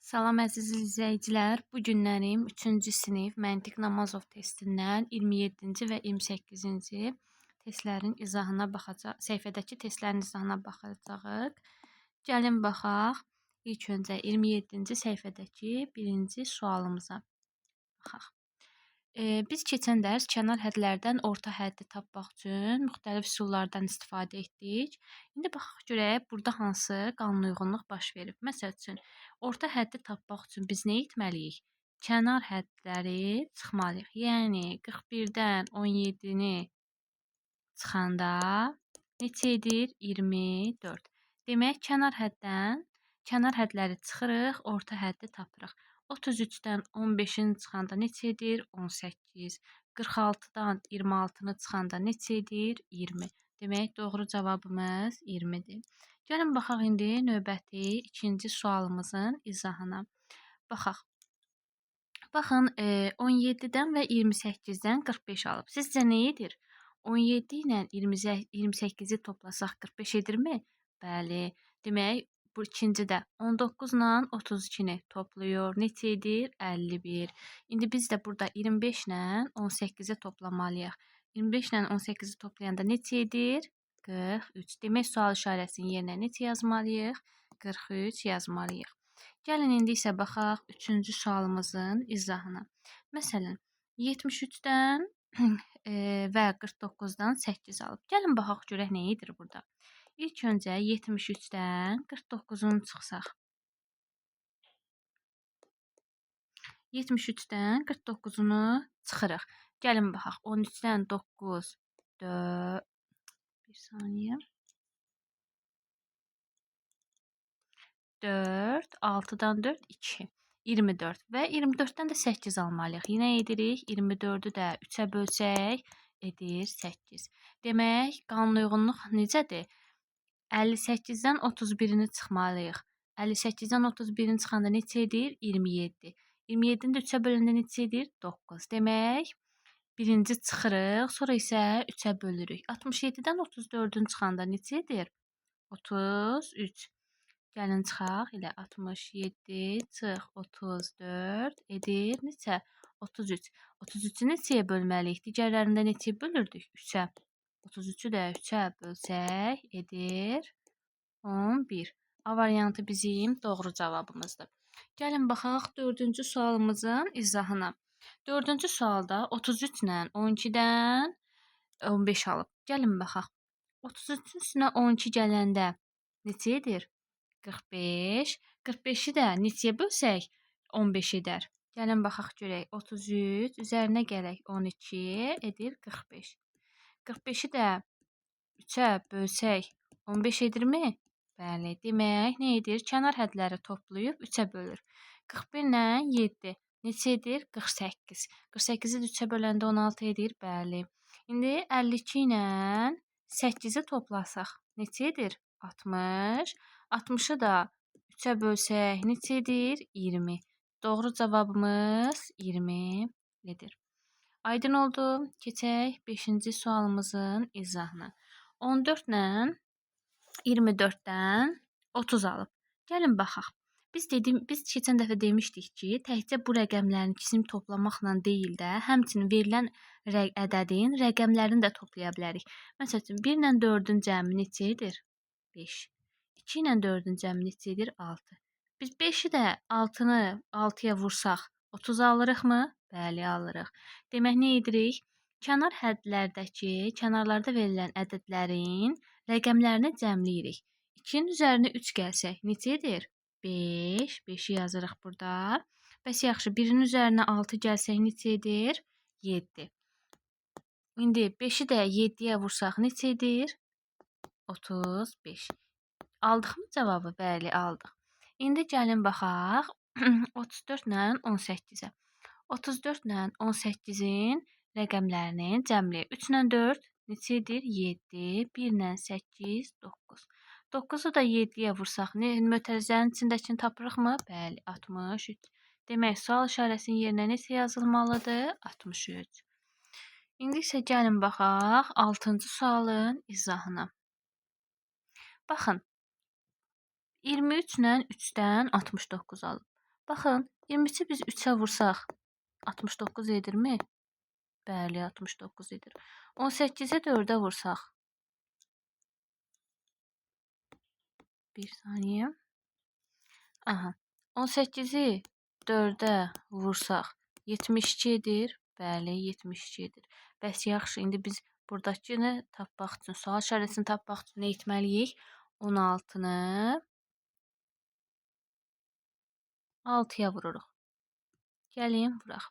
Salam əziz izləyicilər. Bu günlərim 3-cü sinif məntiq Namazov testindən 27-ci və 28-ci testlərin izahına baxacaq. Səhifədəki testlərin izahına baxacağıq. Gəlin baxaq. İlk öncə 27-ci səhifədəki birinci sualımıza baxaq. Biz keçən dərs kənar hədlərdən orta həddi tapmaq üçün müxtəlif üsullardan istifadə etdik. İndi baxaq görək burada hansı qanunauyğunluq baş verib. Məsəl üçün, orta həddi tapmaq üçün biz nə etməliyik? Kənar hədləri çıxmalıyıq. Yəni 41-dən 17-ni çıxanda neçə edir? 24. Demək, kənar hədləri çıxırıq, orta həddi tapırıq. 33-dən 15-ni çıxanda neçə edir? 18. 46-dan 26-nı çıxanda neçə edir? 20. Demək, doğru cavabımız 20-dir. Gəlin baxaq indi növbəti ikinci sualımızın izahına. Baxaq. Baxın, 17-dən və 28-dən 45 alıb. Sizcə nə edir? 17 ilə 28-i toplasaq 45 edirmi? Bəli. Demək, bu ikincidə 19 ilə 32-ni toplayır. Neçə edir? 51. İndi biz də burada 25 ilə 18-i toplamalıyıq. 25 ilə 18-i toplayanda neçə edir? 43. Demək, sual işarəsinin yerinə neçə yazmalıyıq? 43 yazmalıyıq. Gəlin indi isə baxaq 3-cü sualımızın izahına. Məsələn, 73-dən və 49-dan 8 alıb. Gəlin baxaq görək nə edir burada. İlk öncə 73-dən 49-unu çıxsaq. 73-dən 49-unu çıxırıq. Gəlin baxaq. 13-dən 9 4 bir saniyə. 4 6-dan 4 2 24 və 24-dən də 8 almalıyıq. Yenə edirik. 24-ü də 3-ə bölsək edir 8. Demək, qanunauyğunluq necədir? 58-dən 31-ni çıxmalıyıq. 58-dən 31-ni çıxanda neçə edir? 27. 27-ni də 3-ə böləndə neçə edir? 9. Demək, birinci çıxırıq, sonra isə 3-ə bölürük. 67-dən 34-ünü çıxanda neçə edir? 33. Gəlin çıxaq. Elə 67 çıx 34 edir neçə? 33. 33-ü neçəyə bölməliyik? Digərlərində neçəyə bölürdük? 3-ə. 33-ü də 3-ə bölsək edir 11. A variantı bizim doğru cavabımızdır. Gəlin baxaq 4-cü sualımızın izahına. 4-cü sualda 33 ilə 12-dən 15 alıb. Gəlin baxaq. 33-ün üstünə 12 gələndə neçə edir? 45. 45-i də neçəyə bölsək 15 edər. Gəlin baxaq görək. 33 üzərinə gələk 12 edir 45. 45-i də 3-ə bölsək 15 edirmi? Bəli, demək, nə edir? Kənar hədləri toplayıb 3-ə bölür. 41 ilə 7 neçə edir? 48. 48-i 3-ə böləndə 16 edir? Bəli. İndi 52 ilə 8-i toplasaq neçə edir? 60. 60-ı da 3-ə bölsək neçə edir? 20. Doğru cavabımız 20-dir. Aydın oldu. Keçək 5-ci sualımızın izahına. 14 ilə 24-dən 30 alıb. Gəlin baxaq. Biz keçən dəfə demişdik ki, təkcə bu rəqəmlərin ikisini toplamaqla deyil də, həmçinin verilən ədədin rəqəmlərini də toplaya bilərik. Məsələn, 1 ilə 4-ün cəmi neçə edir? 5. 2 ilə 4-ün cəmi neçə edir? 6. Biz 5-i də 6-nı 6-ya vursaq 30 alırıqmı? Bəli, alırıq. Demək, nə edirik? Kənar hədlərdəki, kənarlarda verilən ədədlərin rəqəmlərini cəmləyirik. 2-nin üzərinə 3 gəlsək, neçə edir? 5. 5-i yazırıq burada. Bəs yaxşı, 1-in üzərinə 6 gəlsək, neçə edir? 7. İndi 5-i də 7-yə vursaq, neçə edir? 35. Aldıqmı cavabı? Bəli, aldıq. İndi gəlin baxaq 34 ilə 18-ə. 34 ilə 18-in rəqəmlərini cəmləyək. 3 ilə 4 neçə edir? 7. 1 ilə 8, 9. 9-u da 7-yə vursaq, mötərizənin içindəkini tapırıqmı? Bəli, 63. Demək, sual işarəsinin yerinə neçə yazılmalıdır? 63. İndi isə gəlin baxaq 6-cı sualın izahına. Baxın, 23 ilə 3-dən 69 alıb. Baxın, 23-i biz 3-ə vursaq 69 edirmi? Bəli, 69 edir. 18-i 4-ə vursaq. Bir saniyə. Aha. 18-i 4-ə vursaq 72 edir. Bəli, 72 edir. Bəs yaxşı, indi biz buradakını tapmaq üçün, sual işarəsini tapmaq üçün nə etməliyik? 16-nı 6-ya vururuq. Gəlin, vuraq.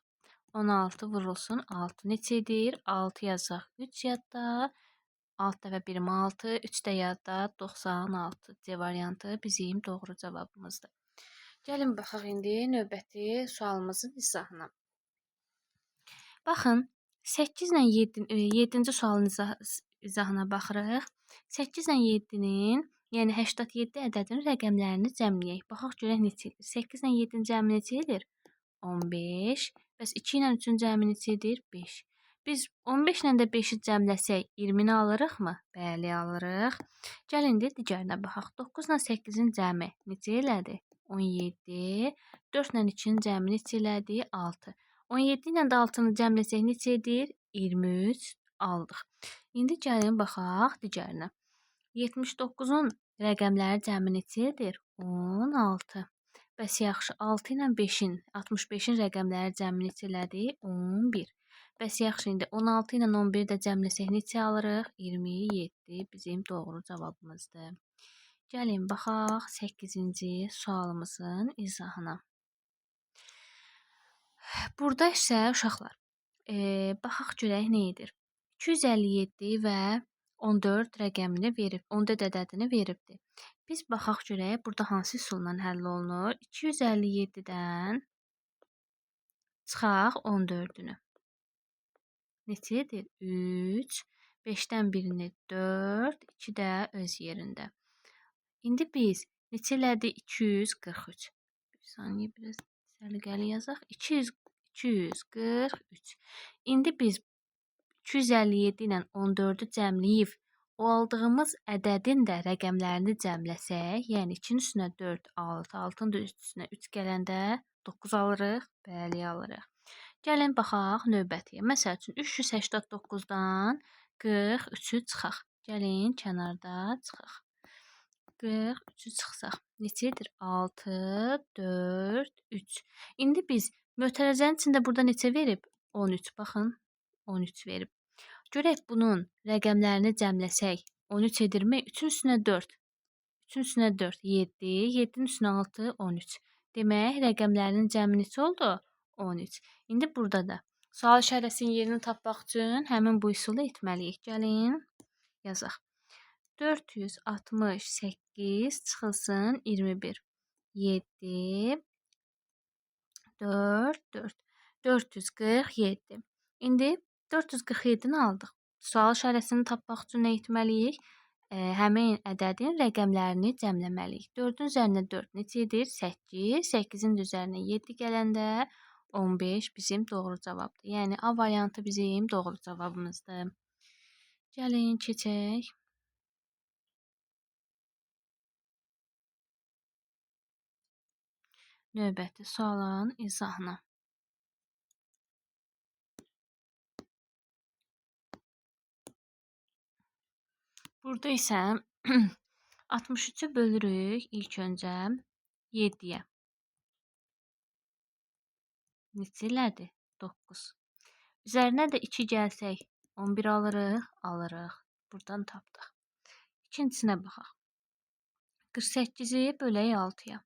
16 vurulsun. 6 neçə edir? 6 yazaq. 3 yadda. 6 dəfə 26, 3 də yadda. 96. C variantı bizim doğru cavabımızdır. Gəlin baxaq indi növbəti sualımızın izahına. Baxın, 8 ilə 7-ci sualın izahına baxırıq. 8 ilə 7-nin, yəni 87 ədədinin rəqəmlərini cəmləyək. Baxaq görək neçə edir. 8 ilə 7-nin cəmi neçə edir? 15. Bəs 2 ilə 3-ün cəmi neçə edir? 5. Biz 15 ilə də 5-i cəmləsək 20-ni alırıqmı? Bəli, alırıq. Gəlin indi digərinə baxaq. 9 ilə 8-in cəmi neçə elədi? 17. 4 ilə 2-nin cəmi neçə elədi? 6. 17 ilə də 6-nı cəmləsək neçə edir? 23 aldıq. İndi gəlin baxaq digərinə. 79-un rəqəmləri cəmi neçə edir? 16. Bəs yaxşı, 6 ilə 5-in, 65-in rəqəmləri cəmi neçə elədi? 11. Bəs yaxşı, indi 16 ilə 11-i də cəmləsək neçə alırıq? 27 bizim doğru cavabımızdır. Gəlin, baxaq 8-ci sualımızın izahına. Burada isə uşaqlar, baxaq görək nə edir? 257 və 14 rəqəmini verib, 14 ədədini veribdir. Biz baxaq görək, burada hansı üsulla həll olunur? 257-dən çıxaq 14-ünü. Neçə edir? 3, 5-dən birini 4, 2 də öz yerində. İndi biz neçə elədi? 243. Bir saniyə, biraz səliqəli yazaq. 243. İndi biz 257 ilə 14-ü cəmləyib, o aldığımız ədədin də rəqəmlərini cəmləsək, yəni 2-nin üstünə 4, 6, 6-nın da üstünə 3 gələndə 9 alırıq. Bəli, alırıq. Gəlin baxaq növbətiyə. Məsəl üçün 389-dan 43-ü çıxaq. Gəlin kənarda çıxaq. 43-ü çıxsaq. Neçə edir? 6, 4, 3. İndi biz mötərizənin içində burada neçə verib? 13. Baxın, 13 verib. Görək bunun rəqəmlərini cəmləsək 13 edirmi? 3-ün üstünə 4. 3-ün üstünə 4, 7, 7-nin üstünə 6, 13. Demək, rəqəmlərinin cəmi neçə oldu? 13. İndi burada da sual işarəsinin yerini tapmaq üçün həmin bu üsulu etməliyik. Gəlin, yazaq. 468 çıxılsın 21. 7, 4, 4. 447. İndi 447-ni aldıq. Sual işarəsini tapmaq üçün nə etməliyik? Həmin ədədin rəqəmlərini cəmləməliyik. 4-ün üzərinə 4 neçə edir? 8. 8-in üzərinə 7 gələndə 15 bizim doğru cavabdır. Yəni A variantı bizim doğru cavabımızdır. Gəlin keçək. Növbəti sualın izahına. Burada isə 63-ü bölürük ilk öncə 7-yə. Neçə elədi? 9. Üzərinə də 2 gəlsək 11 alırıq, alırıq. Buradan tapdıq. İkincisinə baxaq. 48-i bölək 6-ya.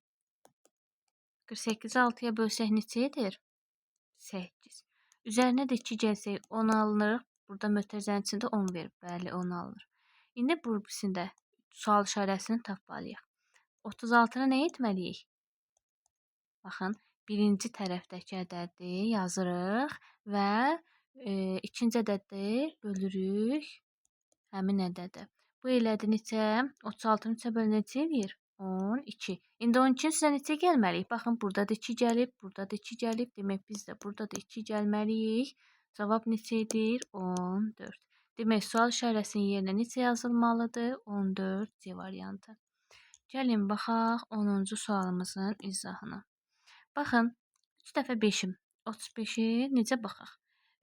48-i 6-ya bölsək neçə edir? 8. Üzərinə də 2 gəlsək 10 alınırıq. Burada mötərizənin içində 10 verib. Bəli, 10 alınır. İndi bu ikisində sual işarəsini tapmalıyıq. 36-nı nə etməliyik? Baxın, birinci tərəfdəki ədədi yazırıq və ikinci ədədi bölürük həmin ədədə. Bu elədi neçə? 36-nı 3-ə böl neçə edir? 12. İndi 12-nin üstünə neçə gəlməliyik? Baxın, burada da 2 gəlib, burada da 2 gəlib. Demək, biz də burada da 2 gəlməliyik. Cavab neçə edir? 14. Demək, sual işarəsinin yerinə neçə yazılmalıdır? 14 C variantı. Gəlin, baxaq 10-cu sualımızın izahına. Baxın, 3 dəfə 5-im. 35-i necə baxaq?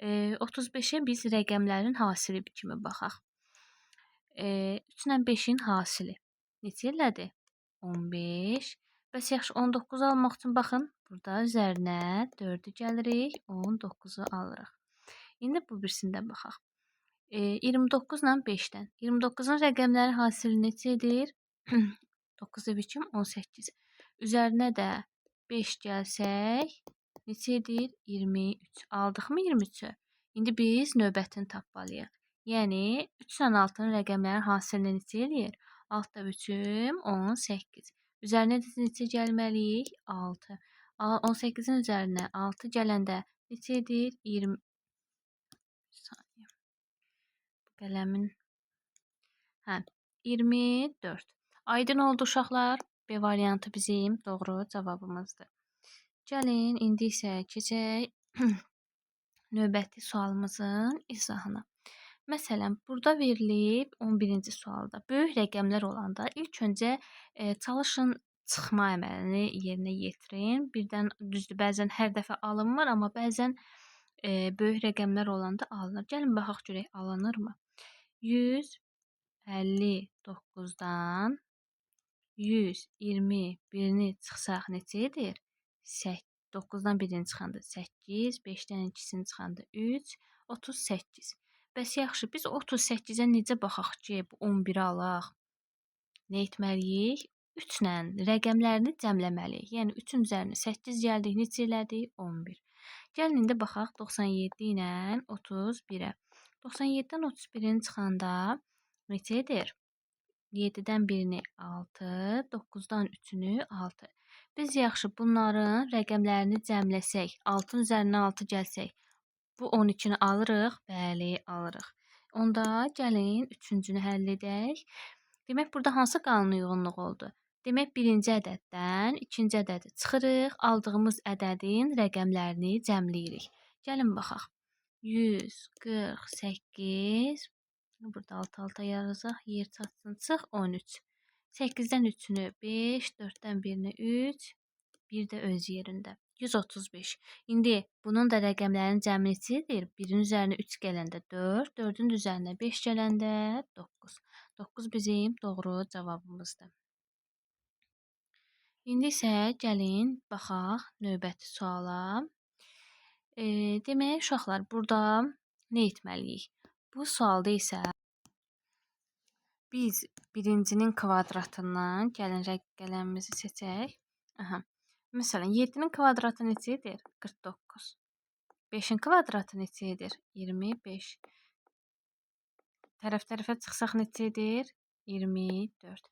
35-ə biz rəqəmlərin hasili kimi baxaq. 3 ilə 5-in hasili neçə elədi? 15. Bəs yaxşı 19 almaq üçün baxın, burada üzərinə 4-ü gəlirik, 19-u alırıq. İndi bu birisində baxaq. 29 ilə 5-dən. 29-un rəqəmlərin hasili neçə edir? 9 2 18. Üzərinə də 5 gəlsək, neçə edir? 23. Aldıqmı 23-ü? İndi biz növbətini tapmalıyıq. Yəni 3 ilə 6-nın rəqəmlərin hasilini neçə eləyir? 6 3 18. Üzərinə neçə gəlməliyik? 6. 18-in üzərinə 6 gələndə neçə edir? 20. Bir saniyə. Bu qələmin 24. Aydın oldu uşaqlar. B variantı bizim doğru cavabımızdır. Gəlin indi isə keçək növbəti sualımızın izahına. Məsələn, burada verilib 11-ci sualda böyük rəqəmlər olanda ilk öncə çalışın çıxma əməlini yerinə yetirin. Birdən düzdür, bəzən hər dəfə alınmır, amma bəzən böyük rəqəmlər olanda alınır. Gəlin baxaq görək alınırmı? 159-dan 121-ni çıxsaq neçə edir? 9-dan 1-ni çıxanda 8, 5-dən 2-sini çıxanda 3, 38. Bəs yaxşı, biz 38-ə necə baxaq ki, bu 11-i alaq? Nə etməliyik? 3 ilə rəqəmlərini cəmləməliyik. Yəni 3-ün üzərinə 8 gəldik, neçə elədik? 11. Gəlin indi baxaq 97 ilə 31-ə. 97-dən 31-ni çıxanda neçə edir? 7-dən 1-ni 6, 9-dan 3-ünü 6. Biz yaxşı bunların rəqəmlərini cəmləsək, 6-ın üzərinə 6 gəlsək, bu 12-ni alırıq? Bəli, alırıq. Onda gəlin 3-cünü həll edək. Demək, burada hansı qanun uyğunluğu oldu? Demək, birinci ədəddən ikinci ədədi çıxırıq, aldığımız ədədin rəqəmlərini cəmləyirik. Gəlin baxaq. 148, burada alt-alta yazaq, yer çatsın, çıx 13. 8-dən 3-ünü 5, 4-dən 1-ni 3, 1 də öz yerində. 135. İndi bunun da rəqəmlərin cəmi neçədir? 1-in üzərinə 3 gələndə 4, 4-ün üzərinə 5 gələndə 9. 9 bizim doğru cavabımızdır. İndi isə gəlin baxaq növbəti suala. Demək, uşaqlar, burada nə etməliyik? Bu sualda isə biz birincinin kvadratından, gəlin rəqəmimizi seçək. Məsələn, 7-nin kvadratı neçə edir? 49. 5-in kvadratı neçə edir? 25. Tərəf-tərəfə çıxsaq neçə edir? 24.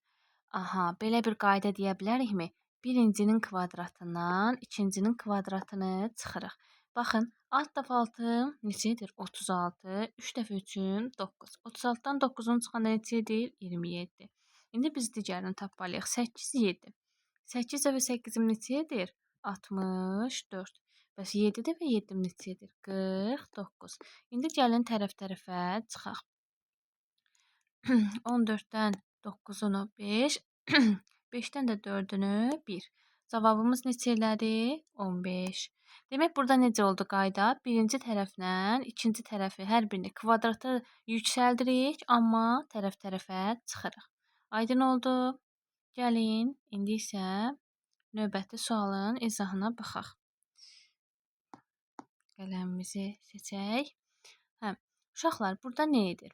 Belə bir qayda deyə bilərikmi? Birincinin kvadratından ikincinin kvadratını çıxırıq. Baxın, alt dəfə 6 neçə edir? 36. 3 dəfə 3-ün 9. 36-dan 9-un çıxanda neçə edir? 27. İndi biz digərini tapmalıyıq. 8, 7. 8 dəfə 8-im neçə edir? 64. Bəs 7 dəfə 7-im neçə edir? 49. İndi gəlin tərəf-tərəfə çıxaq. 14-dən 9-unu 5, 5-dən də 4-ünü 1. Cavabımız neçə elədi? 15. Demək, burada necə oldu qayda? Birinci tərəflə ikinci tərəfi hər birini kvadrata yüksəldirik, amma tərəf-tərəfə çıxırıq. Aydın oldu? Gəlin, indi isə növbəti sualın izahına baxaq. Qələmimizi seçək. Uşaqlar, burada nə edir?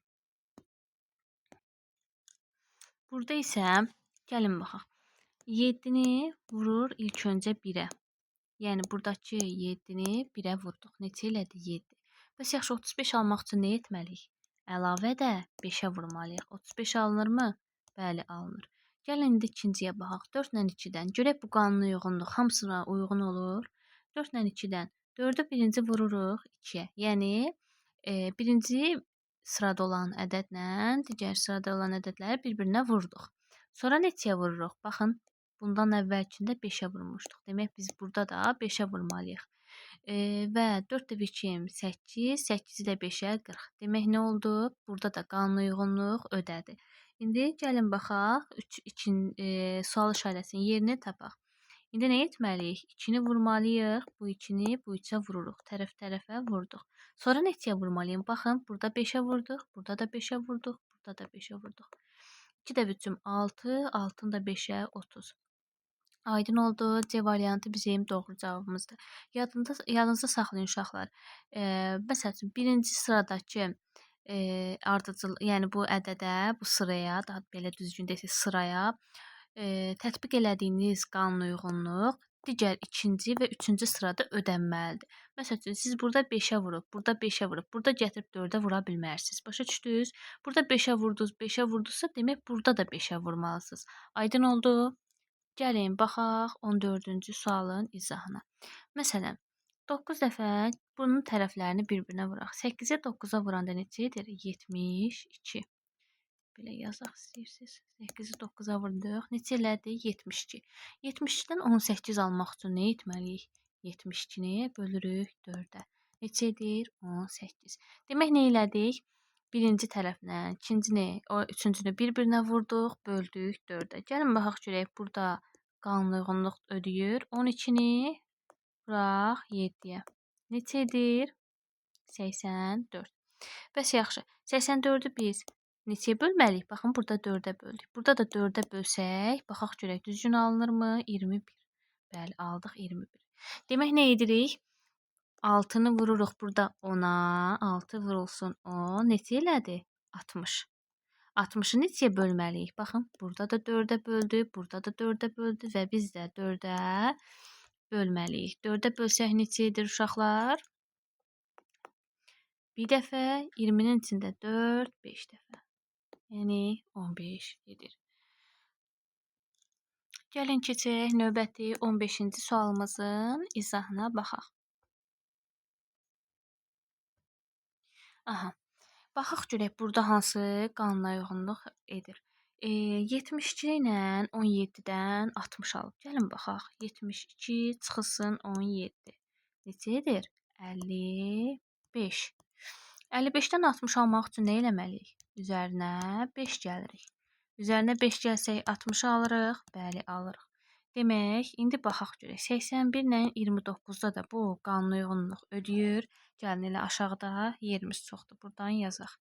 Burada isə gəlin baxaq. 7-ni vurur ilk öncə 1-ə. Yəni buradakı 7-ni 1-ə vurduq. Neçə elədi? 7. Bəs yaxşı 35 almaq üçün nə etməliyik? Əlavə də 5-ə vurmalıyıq. 35 alınırmı? Bəli, alınır. Gəlin indi ikinciyə baxaq. 4 ilə 2-dən. Görək bu qanun uyğunluq hamısına uyğun olur. 4 ilə 2-dən. 4-ü birinci vururuq 2-yə. Yəni birinci sırada olan ədədlə digər sırada olan ədədləri bir-birinə vurduq. Sonra neçəyə vururuq? Baxın, bundan əvvəlkində 5-ə vurmuşduq. Demək, biz burada da 5-ə vurmalıyıq. Və 4 dəfə 2, 8, 8-i də 5-ə 40. Demək, nə oldu? Burada da qanun uyğunluq ödədi. İndi gəlin baxaq, sual işarəsinin yerini tapaq. İndi nə etməliyik? 2-ni vurmalıyıq. Bu 2-ni bu 3-ə vururuq. Tərəf-tərəfə vurduq. Sonra neçəyə vurmalıyım? Baxın, burada 5-ə vurduq, burada da 5-ə vurduq, burada da 5-ə vurduq. 2 də 3-üm 6, 6-nı da 5-ə 30. Aydın oldu. C variantı bizim doğru cavabımızdır. Yadınızda saxlayın uşaqlar. Məsəl üçün, birinci sıradakı ardıcıl, yəni bu ədədə, bu sıraya, daha belə düzgün desək sıraya tətbiq elədiyiniz qanunauyğunluq digər ikinci və üçüncü sırada ödənməlidir. Məsəl üçün, siz burada 5-ə vurub, burada 5-ə vurub, burada gətirib 4-ə vura bilmərsiniz. Başa düşdünüz? Burada 5-ə vurdunuz, 5-ə vurdunuzsa, demək burada da 5-ə vurmalısınız. Aydın oldu? Gəlin baxaq 14-cü sualın izahına. Məsələn, 9 dəfə bunun tərəflərini bir-birinə vuraq. 8-i 9-a vuranda neçə edir? 72. Belə yazaq istəyirsiniz. 8-i 9-a vurduq. Neçə elədi? 72. 72-dən 18 almaq üçün nə etməliyik? 72-ni bölürük 4-ə. Neçə edir? 18. Demək nə elədik? Birinci tərəflə, ikincini, üçüncünü bir-birinə vurduq, böldük 4-ə. Gəlin baxaq görək, burada qanunauyğunluq ödəyir. 12-ni vuraq 7-yə. Neçə edir? 84. Bəs yaxşı. 84-ü biz neçəyə bölməliyik? Baxın, burada 4-ə böldük. Burada da 4-ə bölsək, baxaq görək, düzgün alınırmı? 21. Bəli, aldıq 21. Demək nə edirik? 6-nı vururuq burada 10-a. 6 vurulsun 10. Neçə elədi? 60. 60-ı neçəyə bölməliyik? Baxın, burada da 4-ə böldü, burada da 4-ə böldü və biz də 4-ə bölməliyik. 4-ə bölsək neçə edir uşaqlar? Bir dəfə, 20-nin içində 4, 5 dəfə. Yəni 15 edir. Gəlin keçək növbəti 15-ci sualımızın izahına baxaq. Aha. Baxaq görək burada hansı qanunauyğunluq edir. 72 ilə 17-dən 60 alıb. Gəlin baxaq. 72 çıxılsın 17. Neçə edir? 55. 55-dən 60 almaq üçün nə eləməliyik? Üzərinə 5 gəlirik. Üzərinə 5 gəlsək 60 alırıq. Bəli, alırıq. Demək, indi baxaq görək. 81 ilə 29-da da bu qanunauyğunluq ödəyir. Gəlin elə aşağıda yerimiz çoxdur. Buradan yazaq.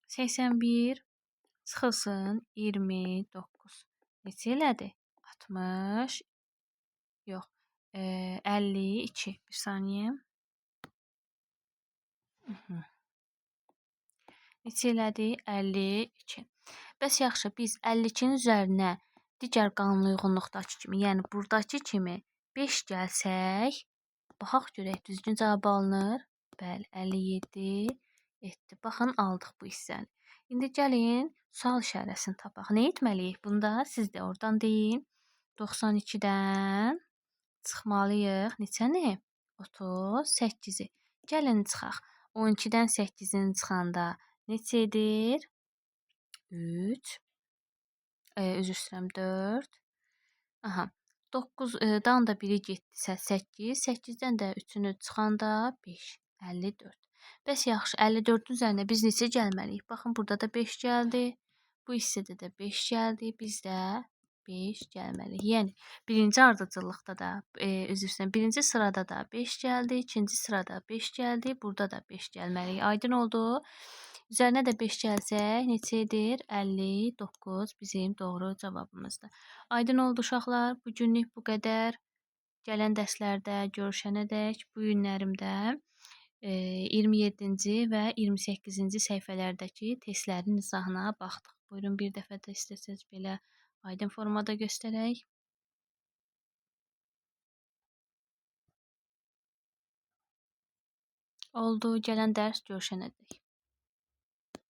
81 çıxılsın 29. Neçə elədi? 60. Yox. 52. Bir saniyə. Neçə elədi? 52. Bəs yaxşı, biz 52-nin üzərinə digər qanunauyğunluqdakı kimi, yəni buradakı kimi 5 gəlsək, baxaq görək düzgün cavab alınır. Bəli, 57 etdi. Baxın, aldıq bu hissəni. İndi gəlin sual işarəsini tapaq. Nə etməliyik? Bunda siz də oradan deyin. 92-dən çıxmalıyıq. Neçəni? 38-i. Gəlin çıxaq. 12-dən 8-in çıxanda neçə edir? 3. Üzr istəyirəm 4. Aha. 9-dan da biri getdisə 8. 8-dən də 3-ünü çıxanda 5. 54. Bəs yaxşı, 54-ün üzərinə biz neçə gəlməliyik? Baxın, burada da 5 gəldi. Bu hissədə də 5 gəldi. Biz də 5 gəlməliyik. Yəni, birinci ardıcıllıqda da, üzr istəyirəm, birinci sırada da 5 gəldi. İkinci sırada 5 gəldi. Burada da 5 gəlməliyik. Aydın oldu. Üzərinə də 5 gəlsək, neçə edir? 59 bizim doğru cavabımızdır. Aydın oldu uşaqlar. Bu günlük bu qədər. Gələn dərslərdə görüşənədək bu günlərimdə 27-ci və 28-ci səhifələrdəki testlərin izahına baxdıq. Buyurun, bir dəfə də istəsəz belə aydın formada göstərək. Oldu. Gələn dərs görüşənədək.